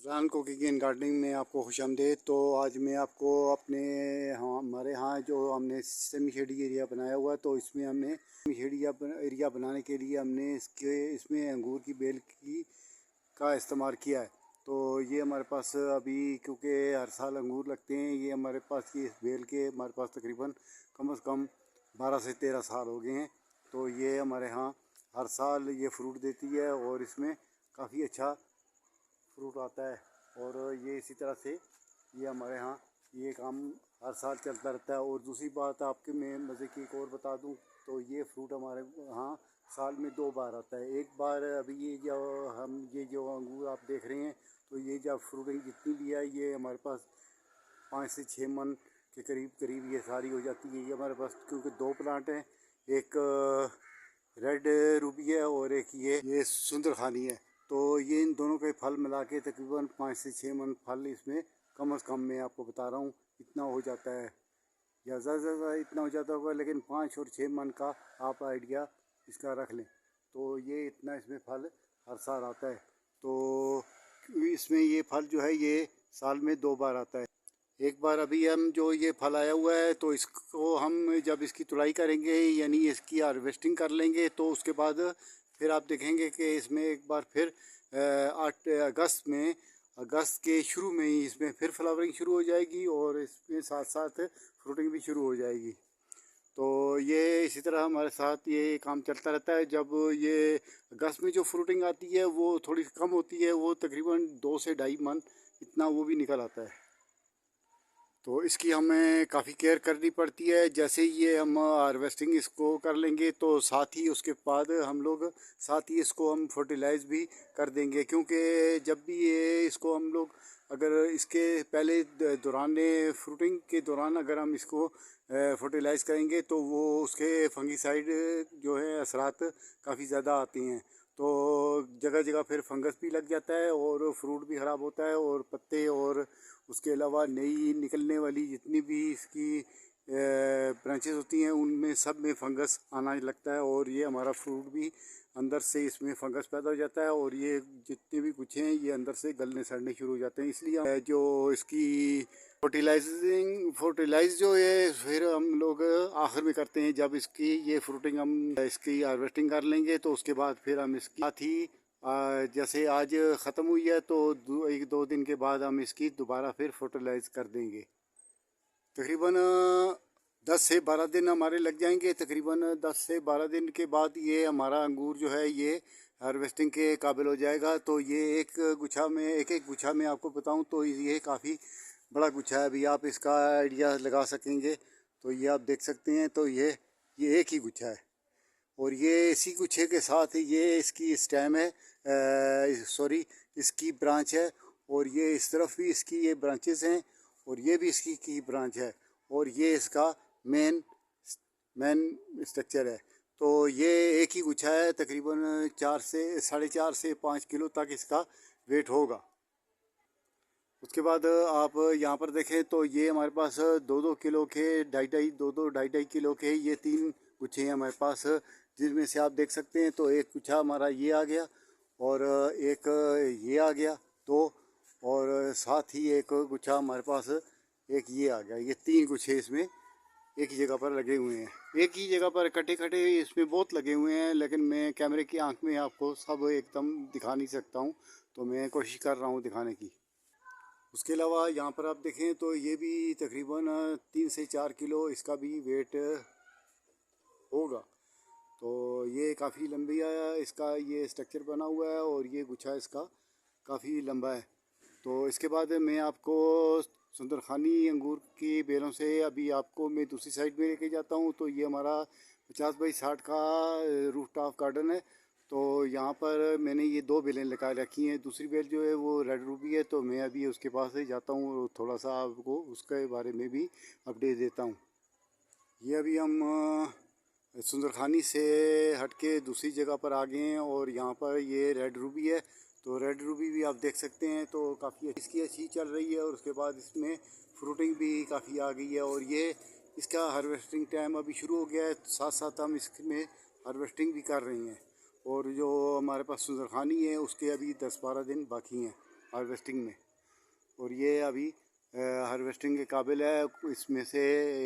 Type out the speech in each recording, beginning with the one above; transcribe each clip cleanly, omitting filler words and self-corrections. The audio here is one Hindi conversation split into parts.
रान कुकिंग गार्डनिंग में आपको खुशामदीद। तो आज मैं आपको अपने हमारे यहाँ जो हमने सेमी शेडी एरिया बनाया हुआ है, तो इसमें हमने सेमी शेडी एरिया बनाने के लिए हमने इसमें अंगूर की बेल का इस्तेमाल किया है। तो ये हमारे पास अभी क्योंकि हर साल अंगूर लगते हैं, ये हमारे पास ये बेल के हमारे पास तकरीबन कम से कम 12 से 13 साल हो गए हैं। तो ये हमारे यहाँ हर साल ये फ्रूट देती है और इसमें काफ़ी अच्छा फ्रूट आता है। और ये इसी तरह से ये हमारे यहाँ ये काम हर साल चलता रहता है। और दूसरी बात आपके मैं मज़े की एक और बता दूं, तो ये फ्रूट हमारे यहाँ साल में 2 बार आता है। एक बार अभी ये जो अंगूर आप देख रहे हैं, तो ये जब फ्रूटिंग जितनी भी है ये हमारे पास 5 से 6 मन के करीब ये सारी हो जाती है। ये हमारे पास क्योंकि 2 प्लांट हैं, एक रेड रूबी है और एक ये सुंदरखानी है। तो ये इन दोनों के फल मिला के तकरीबन 5 से 6 मन फल इसमें कम से कम मैं आपको बता रहा हूँ इतना हो जाता है, या ज़्यादा से ज़्यादा इतना हो जाता होगा, लेकिन 5 और 6 मन का आप आइडिया इसका रख लें। तो ये इतना इसमें फल हर साल आता है। तो इसमें ये फल जो है ये साल में 2 बार आता है। एक बार अभी हम जो ये फल आया हुआ है, तो इसको हम जब इसकी तुड़ाई करेंगे यानी इसकी हार्वेस्टिंग कर लेंगे, तो उसके बाद फिर आप देखेंगे कि इसमें एक बार फिर 8 अगस्त के शुरू में ही इसमें फिर फ्लावरिंग शुरू हो जाएगी और इसमें साथ साथ फ्रूटिंग भी शुरू हो जाएगी। तो ये इसी तरह हमारे साथ ये काम चलता रहता है। जब ये अगस्त में जो फ्रूटिंग आती है वो थोड़ी कम होती है, वो तकरीबन 2 से 2.5 मन इतना वो भी निकल आता है। तो इसकी हमें काफ़ी केयर करनी पड़ती है। जैसे ये हम हार्वेस्टिंग इसको कर लेंगे, तो साथ ही उसके बाद हम लोग साथ ही इसको हम फर्टिलाइज़ भी कर देंगे, क्योंकि जब भी ये इसको हम लोग अगर इसके पहले दौरान फ्रूटिंग के दौरान अगर हम इसको फर्टिलाइज़ करेंगे, तो वो उसके फंगीसाइड जो है असरात काफ़ी ज़्यादा आते हैं। तो जगह जगह फिर फंगस भी लग जाता है और फ्रूट भी ख़राब होता है और पत्ते, और उसके अलावा नई निकलने वाली जितनी भी इसकी ब्रांचेस होती हैं उनमें सब में फंगस आना लगता है और ये हमारा फ्रूट भी अंदर से इसमें फंगस पैदा हो जाता है और ये जितने भी कुछ हैं ये अंदर से गलने सड़ने शुरू हो जाते हैं। इसलिए जो इसकी फर्टिलाइज जो है फिर हम लोग आखिर में करते हैं। जब इसकी ये फ्रूटिंग हम इसकी हार्वेस्टिंग कर लेंगे, तो उसके बाद फिर हम इसकी साथ ही जैसे आज ख़त्म हुई है, तो 1-2 दिन के बाद हम इसकी दोबारा फिर फर्टिलाइज कर देंगे। तकरीबन 10 से 12 दिन हमारे लग जाएंगे। तकरीबन 10 से 12 दिन के बाद ये हमारा अंगूर जो है ये हार्वेस्टिंग के काबिल हो जाएगा। तो ये एक गुच्छा में आपको बताऊं तो ये काफ़ी बड़ा गुच्छा है। अभी आप इसका आइडिया लगा सकेंगे, तो ये आप देख सकते हैं। तो ये एक ही गुच्छा है और ये इसी गुच्छे के साथ ये इसकी स्टेम है, सॉरी इसकी ब्रांच है, और ये इस तरफ भी इसकी ये ब्रांचेस हैं और ये भी इसकी की ब्रांच है और ये इसका मेन स्ट्रक्चर है। तो ये एक ही गुच्छा है, तकरीबन 4 से 4.5 से 5 किलो तक इसका वेट होगा। उसके बाद आप यहाँ पर देखें तो ये हमारे पास 2-2 किलो के 2.5 किलो के ये 3 गुच्छे हैं हमारे पास, जिसमें से आप देख सकते हैं। तो एक गुच्छा हमारा ये आ गया और एक ये आ गया 2, और साथ ही एक गुच्छा हमारे पास एक ये आ गया। ये 3 गुच्छे इसमें एक ही जगह पर लगे हुए हैं। एक ही जगह पर इकट्ठे इसमें बहुत लगे हुए हैं, लेकिन मैं कैमरे की आंख में आपको सब एकदम दिखा नहीं सकता हूँ, तो मैं कोशिश कर रहा हूँ दिखाने की। उसके अलावा यहाँ पर आप देखें तो ये भी तकरीबन 3 से 4 किलो इसका भी वेट होगा। तो ये काफ़ी लंबी इसका ये स्ट्रक्चर बना हुआ है और ये गुच्छा इसका काफ़ी लंबा है। तो इसके बाद मैं आपको सुंदरखानी अंगूर की बेलों से अभी आपको मैं दूसरी साइड में लेके जाता हूँ। तो ये हमारा 50 बाई 60 का रूफ टॉप गार्डन है। तो यहाँ पर मैंने ये 2 बेलें लगा रखी हैं। दूसरी बेल जो है वो रेड रूबी है, तो मैं अभी उसके पास ही जाता हूँ और थोड़ा सा आपको उसके बारे में भी अपडेट देता हूँ। ये अभी हम सुंदरखानी से हट के दूसरी जगह पर आ गए हैं और यहाँ पर ये रेड रूबी है। तो रेड रूबी भी आप देख सकते हैं, तो काफ़ी इसकी अच्छी चल रही है और उसके बाद इसमें फ्रूटिंग भी काफ़ी आ गई है और ये इसका हार्वेस्टिंग टाइम अभी शुरू हो गया है। साथ साथ हम इसमें हार्वेस्टिंग भी कर रहे हैं और जो हमारे पास सुंदरखानी है उसके अभी 10-12 दिन बाकी हैं। हार्वेस्टिंग में। और ये अभी हार्वेस्टिंग के काबिल है। इसमें से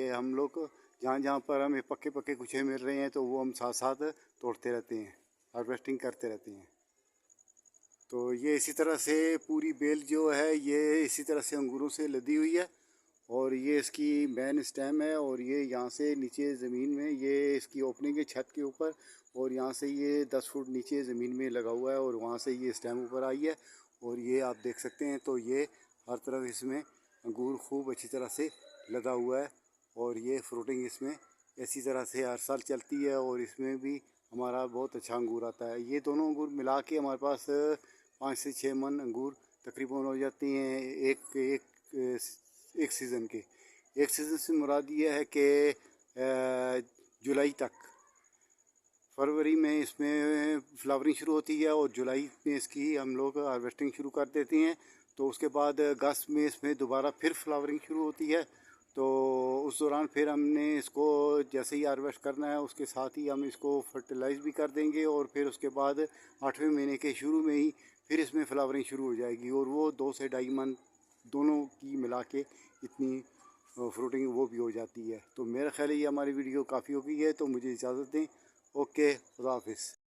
हम लोग जहाँ जहाँ पर हमें पक्के पक्के गुच्छे मिल रहे हैं तो वो हम साथ साथ तोड़ते रहते हैं, हार्वेस्टिंग करते रहते हैं। तो ये इसी तरह से पूरी बेल जो है ये इसी तरह से अंगूरों से लदी हुई है। और ये इसकी मेन स्टेम है और ये यहाँ से नीचे ज़मीन में ये इसकी ओपनिंग है छत के ऊपर। और यहाँ से ये 10 फुट नीचे ज़मीन में लगा हुआ है और वहाँ से ये स्टेम ऊपर आई है। और ये आप देख सकते हैं तो ये हर तरफ इसमें अंगूर खूब अच्छी तरह से लदा हुआ है। और ये फ्रूटिंग इसमें इसी तरह से हर साल चलती है और इसमें भी हमारा बहुत अच्छा अंगूर आता है। ये दोनों अंगूर मिला के हमारे पास 5 से 6 मन अंगूर तकरीबन हो जाती हैं एक सीज़न के। एक सीज़न से मुराद ये है कि जुलाई तक, फरवरी में इसमें फ्लावरिंग शुरू होती है और जुलाई में इसकी हम लोग हार्वेस्टिंग शुरू कर देते हैं। तो उसके बाद अगस्त में इसमें दोबारा फिर फ्लावरिंग शुरू होती है। तो उस दौरान फिर हमने इसको जैसे ही हार्वेस्ट करना है उसके साथ ही हम इसको फर्टिलाइज़ भी कर देंगे। और फिर उसके बाद 8वें महीने के शुरू में ही फिर इसमें फ्लावरिंग शुरू हो जाएगी और वो 2 से 2.5 मंथ दोनों की मिला के इतनी फ्रूटिंग वो भी हो जाती है। तो मेरा ख्याल है ये हमारी वीडियो काफ़ी हो गई है, तो मुझे इजाज़त दें। ओके, खुदा हाफिज़।